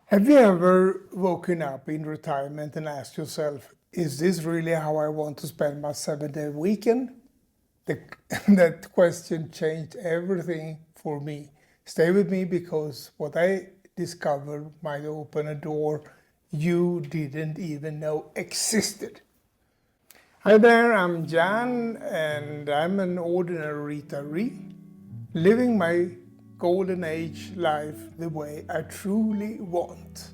Have you ever woken up in retirement and asked yourself, is this really how I want to spend my 7-day weekend? That question changed everything for me. Stay with me because what I discovered might open a door you didn't even know existed. Hi there, I'm Jan and I'm an ordinary retiree, living my golden age life the way I truly want.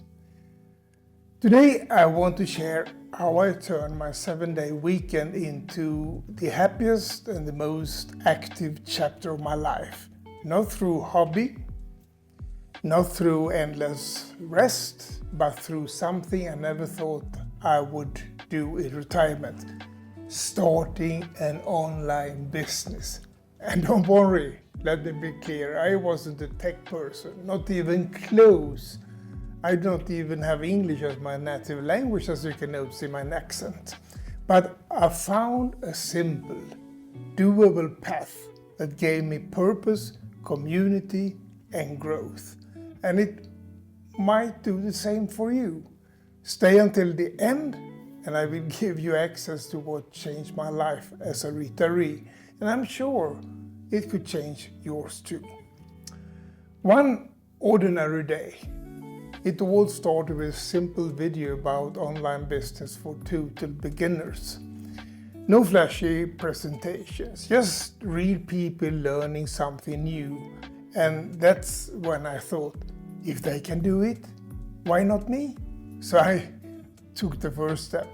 Today I want to share how I turned my 7-day weekend into the happiest and the most active chapter of my life. Not through hobby, not through endless rest, but through something I never thought I would do in retirement. Starting an online business. And don't worry, let me be clear, I wasn't a tech person, not even close. I don't even have English as my native language, as you can notice in my accent. But I found a simple, doable path that gave me purpose, community, and growth. And it might do the same for you. Stay until the end, and I will give you access to what changed my life as a retiree. And I'm sure it could change yours too. One ordinary day. It all started with a simple video about online business for total beginners. No flashy presentations, just real people learning something new. And that's when I thought, if they can do it, why not me? So I took the first step.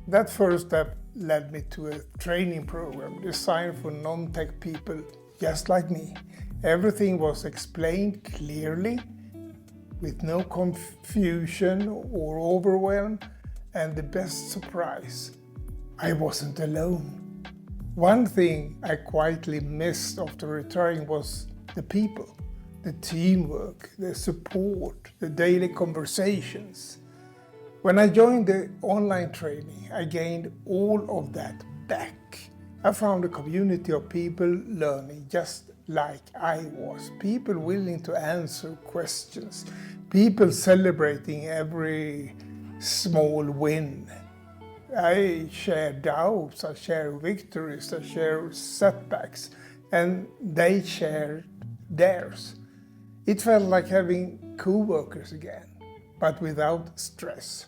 That first step led me to a training program designed for non-tech people just like me. Everything was explained clearly, with no confusion or overwhelm, and the best surprise, I wasn't alone. One thing I quietly missed after retiring was the people, the teamwork, the support, the daily conversations. When I joined the online training, I gained all of that back. I found a community of people learning just like I was, people willing to answer questions, people celebrating every small win. I share doubts, I share victories, I share setbacks, and they shared theirs. It felt like having co-workers again, but without stress.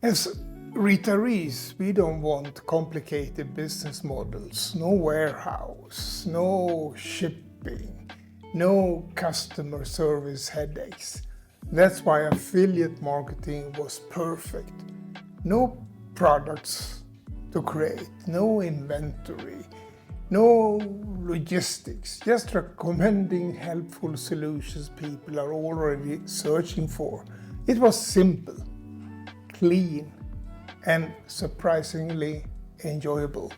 As retirees, we don't want complicated business models, no warehouse, no shipping, no customer service headaches. That's why affiliate marketing was perfect. No products to create, no inventory, no logistics, just recommending helpful solutions people are already searching for. It was simple, clean, and surprisingly enjoyable.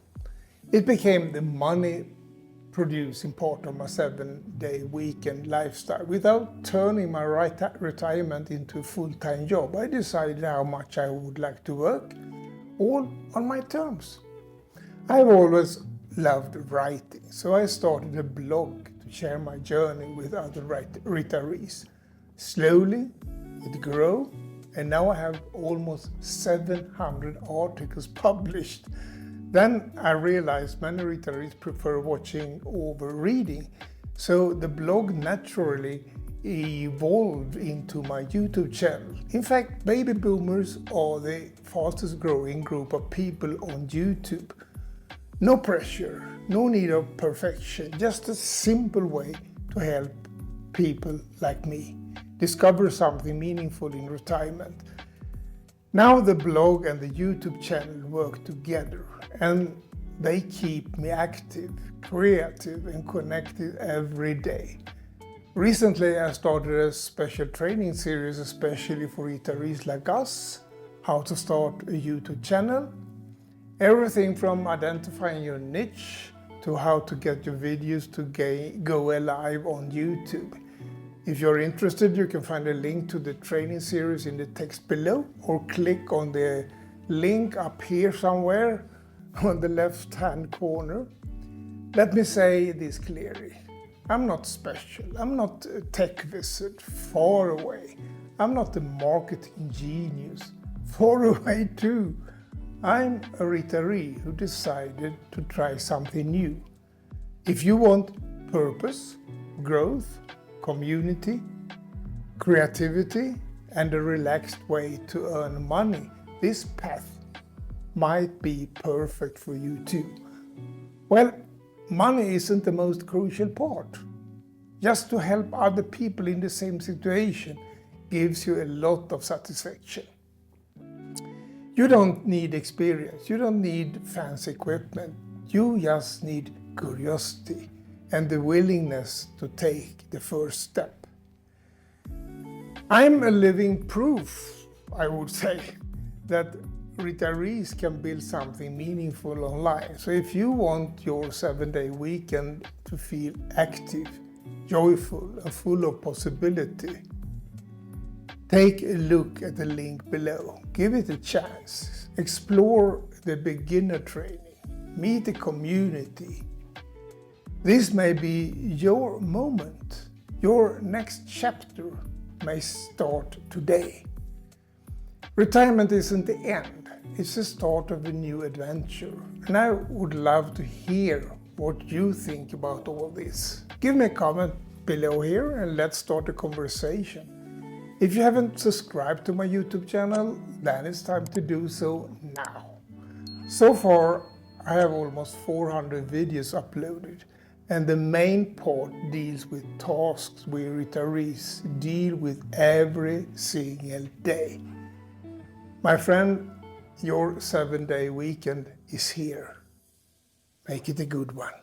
It became the money-producing part of my 7-day weekend lifestyle. Without turning my retirement into a full-time job, I decided how much I would like to work, all on my terms. I've always loved writing, so I started a blog to share my journey with other retirees. Slowly, it grew. And now I have almost 700 articles published. Then I realized many retirees prefer watching over reading. So the blog naturally evolved into my YouTube channel. In fact, baby boomers are the fastest growing group of people on YouTube. No pressure, no need of perfection, just a simple way to help people like me discover something meaningful in retirement. Now the blog and the YouTube channel work together, and they keep me active, creative, and connected every day. Recently, I started a special training series especially for retirees like us, how to start a YouTube channel, everything from identifying your niche to how to get your videos to go live on YouTube. If you're interested, you can find a link to the training series in the text below, or click on the link up here somewhere on the left-hand corner. Let me say this clearly. I'm not special. I'm not a tech wizard far away. I'm not a marketing genius. Far away too. I'm a retiree who decided to try something new. If you want purpose, growth, community, creativity, and a relaxed way to earn money, this path might be perfect for you too. Well, money isn't the most crucial part. Just to help other people in the same situation gives you a lot of satisfaction. You don't need experience, you don't need fancy equipment, you just need curiosity and the willingness to take the first step. I'm a living proof, I would say, that retirees can build something meaningful online. So if you want your 7-day weekend to feel active, joyful, and full of possibility, take a look at the link below. Give it a chance. Explore the beginner training. Meet the community. This may be your moment. Your next chapter may start today. Retirement isn't the end. It's the start of a new adventure. And I would love to hear what you think about all this. Give me a comment below here and let's start a conversation. If you haven't subscribed to my YouTube channel, then it's time to do so now. So far, I have almost 400 videos uploaded, and the main part deals with tasks we retirees deal with every single day. My friend, your 7-day weekend is here. Make it a good one.